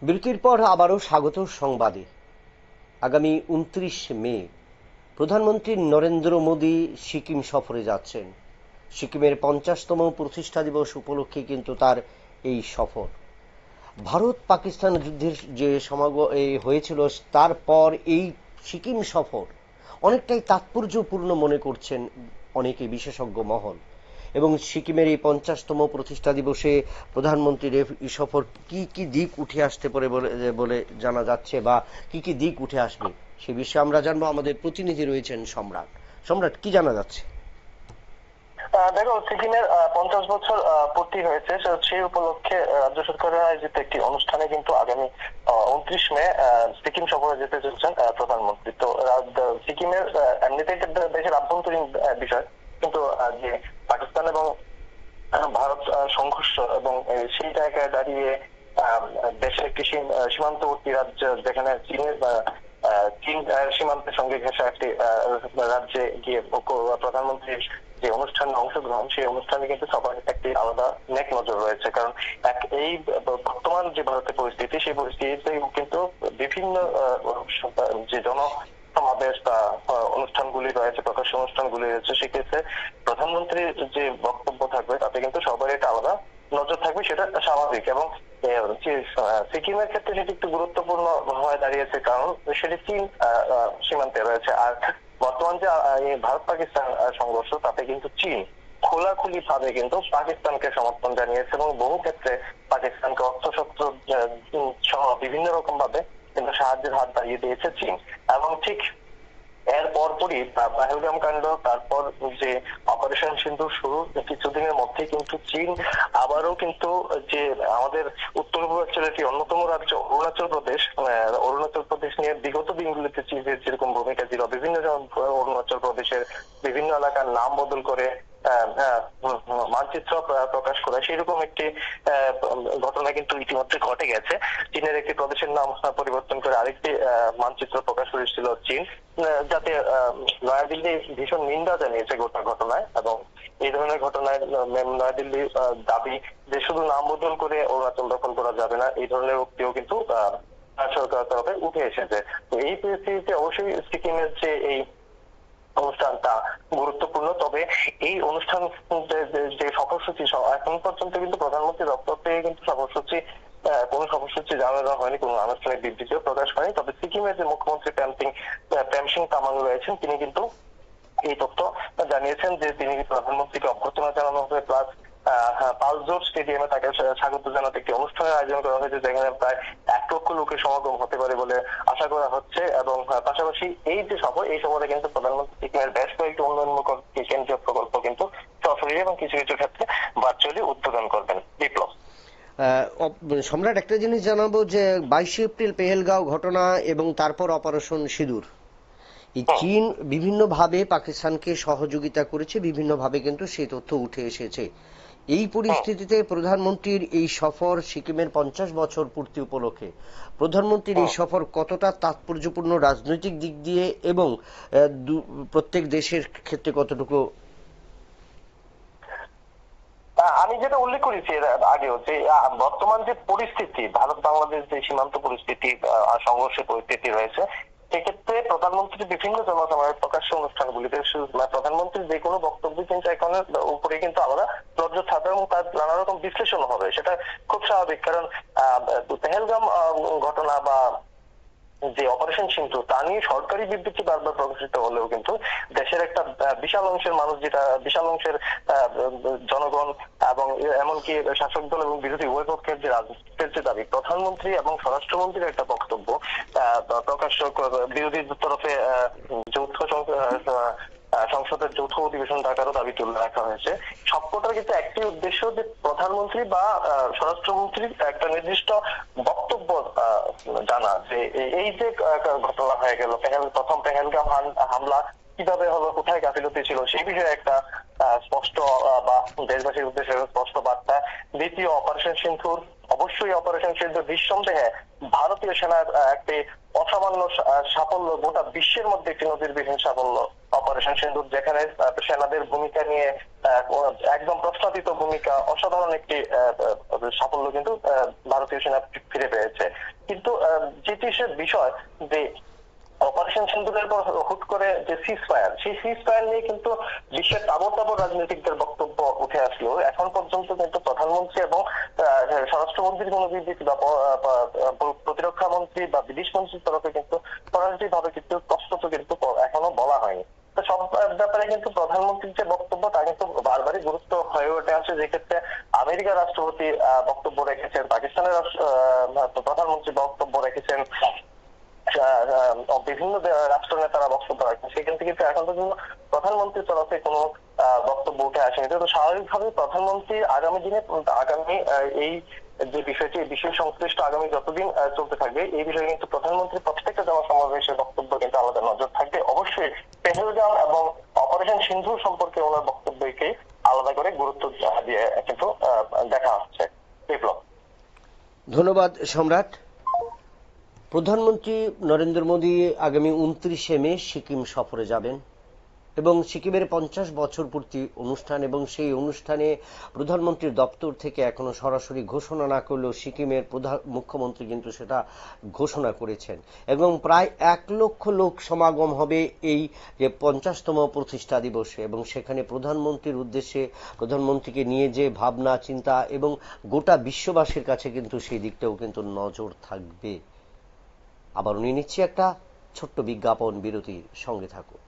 বিরতির পর আবারও স্বাগত সংবাদে। আগামী ২৯ মে প্রধানমন্ত্রী নরেন্দ্র মোদী সিকিম সফরে যাচ্ছেন। সিকিমের ৫০তম প্রতিষ্ঠা দিবস উপলক্ষে কিন্তু তার এই সফর। ভারত পাকিস্তান যুদ্ধের যে হয়েছিল তারপর এই সিকিম সফর অনেকটাই তাৎপর্যপূর্ণ মনে করছেন অনেকে, বিশেষজ্ঞ মহল। এবং সিকিমের এই ৫০তম প্রতিষ্ঠা দিবসে প্রধানমন্ত্রীর এই সফর কি কি দিক উঠে আসতে পারে বলে জানা যাচ্ছে, বা কি কি দিক উঠে আসবে সে বিষয়ে আমরা জানবো। আমাদের প্রতিনিধি রয়েছেন সম্রাট। সম্রাট, কি জানা যাচ্ছে? দেখো, সিকিমের ৫০ বছর পূর্তি হয়েছে, সেই উপলক্ষে রাজ্য সরকারের আয়োজিত একটি অনুষ্ঠানে কিন্তু আগামী ২৯ মে সিকিম সফরে যেতে চলেছেন প্রধানমন্ত্রী। তো সিকিমের এমনিতে দেশের আভ্যন্তরীণ বিষয়, কিন্তু যে পাকিস্তান এবং ভারত সংঘর্ষ এবং সেই জায়গায় দাঁড়িয়ে দেশের একটি সীমান্তবর্তী রাজ্য, যেখানে চীন সীমান্তের সঙ্গে ঘেঁষা একটি রাজ্যে গিয়ে প্রধানমন্ত্রীর যে অনুষ্ঠানে অংশগ্রহণ, সেই অনুষ্ঠানে কিন্তু সবার একটি আলাদা নেক নজর রয়েছে। কারণ এই বর্তমান যে ভারতের পরিস্থিতি, সেই পরিস্থিতিতে কিন্তু বিভিন্ন যে সমাবেশ বা অনুষ্ঠানগুলি রয়েছে, প্রকাশ্য অনুষ্ঠানগুলি রয়েছে, সেক্ষেত্রে প্রধানমন্ত্রীর যে বক্তব্য থাকবে তাতে কিন্তু সবারই একটা আলাদা নজর থাকবে, সেটা স্বাভাবিক। এবং সিকিমের ক্ষেত্রে সেটি একটু গুরুত্বপূর্ণ হয়ে দাঁড়িয়েছে, কারণ সেটি চীন সীমান্তে রয়েছে। আর বর্তমান যে ভারত পাকিস্তান সংঘর্ষ, তাতে কিন্তু চীন খোলাখুলি ভাবে কিন্তু পাকিস্তানকে সমর্থন জানিয়েছে এবং বহু ক্ষেত্রে পাকিস্তানকে অস্ত্রশস্ত্র সহ বিভিন্ন রকম ভাবে কিন্তু সাহায্যের হাত বাড়িয়ে দিয়েছে চীন। এবং ঠিক এর পরপরই পহেলগাম কাণ্ড, তারপর যে অপারেশন সিন্দুর শুরু, কিছুদিনের মধ্যেই কিন্তু চীন আবারও কিন্তু যে আমাদের উত্তর পূর্বাঞ্চলের একটি অন্যতম রাজ্য অরুণাচল প্রদেশ নিয়ে বিগত দিনগুলিতে চীনের যেরকম ভূমিকা ছিল, বিভিন্ন অরুণাচল প্রদেশের বিভিন্ন এলাকার নাম বদল করে মানচিত্র প্রকাশ করা, সেরকম একটি ঘটনা কিন্তু ইতিমধ্যে ঘটে গেছে। চীনের একটি প্রদেশের নাম পরিবর্তন করে আরেকটি মানচিত্র প্রকাশ করেছিল চীন, যাতে নয়াদিল্লি ভীষণ নিন্দা জানিয়েছে গোটা ঘটনায়। এবং এই ধরনের ঘটনায় নয়াদিল্লির দাবি যে শুধু নাম বদল করে অরুণাচল দখল করা যাবে না, এই ধরনের উক্তিও কিন্তু সরকারের তরফে উঠে এসেছে। তো এই পরিস্থিতিতে অবশ্যই সিকিমের যে এই অনুষ্ঠানটা গুরুত্বপূর্ণ। তবে এই অনুষ্ঠান যে সফরসূচি, এখন পর্যন্ত কিন্তু প্রধানমন্ত্রী দপ্তর থেকে কিন্তু কোন সফরসূচি জানানো হয়নি, কোন আনুষ্ঠানিক বিবৃতিও প্রকাশ হয়নি। তবে সিকিমের যে মুখ্যমন্ত্রী প্রেমসিং তামাং রয়েছেন, তিনি কিন্তু এই তথ্য জানিয়েছেন যে তিনি প্রধানমন্ত্রীকে অভ্যর্থনা জানানো হবে, প্লাস পালজোর স্টেডিয়ামে তাকে স্বাগত জানাতে একটি অনুষ্ঠানের আয়োজন করা হয়েছে, যেখানে প্রায় ১ লক্ষ লোকের সমাগম হতে পারে বলে আশা করা হচ্ছে। এবং পাশাপাশি এই যে সফর, এই সফরে কিন্তু প্রধানমন্ত্রী সিকিমের বেশ কয়েকটি উন্নয়নমূলক কেন্দ্রীয় প্রকল্প কিন্তু সরাসরি এবং কিছু কিছু ক্ষেত্রে ভার্চুয়ালি উদ্বোধন করবেন। বিপ্লব। সম্রাট, একটা জিনিস জানাবো যে ২২ এপ্রিল পেহেলগাঁও ঘটনা এবং তারপর অপারেশন সিঁদুর, এই চীন বিভিন্নভাবে পাকিস্তানকে সহযোগিতা করেছে, বিভিন্নভাবে কিন্তু সেই তথ্য উঠে এসেছে। এই পরিস্থিতিতে প্রধানমন্ত্রীর এই সফর সিকিমের ৫০ বছর পূর্তি উপলক্ষে প্রধানমন্ত্রীর এই সফর কতটা তাৎপর্যপূর্ণ রাজনৈতিক দিক দিয়ে এবং প্রত্যেক দেশের ক্ষেত্রে কতটুকু? আমি যেটা উল্লেখ করেছি এর আগেও, যে বর্তমান যে পরিস্থিতি, ভারত বাংলাদেশ যে সীমান্ত পরিস্থিতি, সংঘর্ষের পরিস্থিতি রয়েছে, সেক্ষেত্রে প্রধানমন্ত্রী বিভিন্ন জনসভায় প্রকাশ্য অনুষ্ঠানগুলিতে প্রধানমন্ত্রীর যে কোনো বক্তব্য কিন্তু এখনের উপরে কিন্তু আলাদা নজর থাকবে এবং তার নানা রকম বিশ্লেষণ হবে। সেটা খুব স্বাভাবিক, কারণ পেহেলগাম ঘটনা বা যে অপারেশন সিন্ধু, তা নিয়ে সরকারি বিবৃতি বারবার প্রকাশিত হলেও কিন্তু দেশের একটা বিশাল অংশের মানুষ, যেটা বিশাল অংশের জনগণ এবং এমনকি শাসক দল এবং বিরোধী উভয় পক্ষের যে রাজনীতির যে দাবি, প্রধানমন্ত্রী এবং স্বরাষ্ট্রমন্ত্রীর একটা বক্তব্য প্রকাশ্য বিরোধী তরফে যৌথ সংসদের যৌথ অধিবেশন ডাকারও দাবি তুলে রাখা হয়েছে। সবকটার কিন্তু একটি উদ্দেশ্য, যে প্রধানমন্ত্রী বা স্বরাষ্ট্রমন্ত্রীর একটা নির্দিষ্ট বক্তব্য জানা, যে এই যে ঘটনা হয়ে গেল, প্রথম পেহেলগাম হামলা কিভাবে হলো, কোথায় গাফিলতি ছিল, সেই বিষয়ে একটা স্পষ্ট বা দেশবাসীর উদ্দেশ্যে স্পষ্ট বার্তা। দ্বিতীয়, অপারেশন সিন্ধুর, অবশ্যই অপারেশন সিন্ধুর নিঃসন্দেহে ভারতীয় সেনার একটি অসামান্য সাফল্য, গোটা বিশ্বের মধ্যে একটি নজিরবিহীন সাফল্য অপারেশন সিন্দুর, যেখানে সেনাদের ভূমিকা নিয়ে একদম প্রশ্নাতীত ভূমিকা, অসাধারণ একটি সাফল্য কিন্তু ভারতীয় সেনা ফিরে পেয়েছে। কিন্তু যেটি সে বিষয় যে অপারেশন সিন্দুরের পর হুট করে যে সিজফায়ার, সেই সিজফায়ার নিয়ে কিন্তু বিশ্বের তাবড় তাবড় রাজনীতিকদের বক্তব্য উঠে আসলো। এখন পর্যন্ত কিন্তু প্রধানমন্ত্রী এবং স্বরাষ্ট্রমন্ত্রীর কোনো বিবৃতি বা প্রতিরক্ষা মন্ত্রী বা বিদেশ মন্ত্রীর তরফে কিন্তু সরাসরি ভাবে কিন্তু স্পষ্ট কিন্তু এখনো বলা হয়নি। তো সব ব্যাপারে কিন্তু প্রধানমন্ত্রীর যে বক্তব্য তা কিন্তু বারবারই গুরুত্ব হয়ে ওঠে আছে, যেক্ষেত্রে আমেরিকার রাষ্ট্রপতি বক্তব্য রেখেছেন, পাকিস্তানের প্রধানমন্ত্রী বক্তব্য রেখেছেন, বিভিন্ন রাষ্ট্র নেতারা বক্তব্য রাখেন। সেখান থেকে কিন্তু এখন পর্যন্ত প্রধানমন্ত্রীর তরফে কোনো বক্তব্য উঠে আসেনি। তো স্বাভাবিকভাবে প্রধানমন্ত্রী আগামী দিনে এই যে বিষয়টি, বিষয় সংশ্লিষ্ট আগামী যতদিন চলতে থাকবে, এই বিষয়ে কিন্তু প্রধানমন্ত্রীর প্রত্যেকটা জনসমাবেশের বক্তব্য কিন্তু আলাদা নজর থাকবে। অবশ্যই পেহেলগাম এবং অপারেশন সিন্ধু সম্পর্কে ওনার বক্তব্যকে আলাদা করে গুরুত্ব দিয়ে কিন্তু দেখা হচ্ছে। বিপ্লব। ধন্যবাদ সম্রাট। প্রধানমন্ত্রী নরেন্দ্র মোদী আগামী 29শে মে সিকিম সফরে যাবেন এবং সিকিমের 50 বছর পূর্তি অনুষ্ঠান, এবং সেই অনুষ্ঠানে প্রধানমন্ত্রীর দপ্তর থেকে এখনো সরাসরি ঘোষণা না করলেও সিকিমের মুখ্যমন্ত্রী কিন্তু সেটা ঘোষণা করেছেন, এবং প্রায় 1 লক্ষ লোক সমাগম হবে এই যে 50তম প্রতিষ্ঠা দিবসে, এবং সেখানে প্রধানমন্ত্রীর উদ্দেশ্যে, প্রধানমন্ত্রীকে নিয়ে যে ভাবনা চিন্তা, এবং গোটা বিশ্ববাসীর কাছে কিন্তু সেই দিকটাও কিন্তু নজর থাকবে। আবার নিয়ে নিচ্ছি একটা ছোট্ট বিজ্ঞাপন বিরতির, সঙ্গে থাকুন।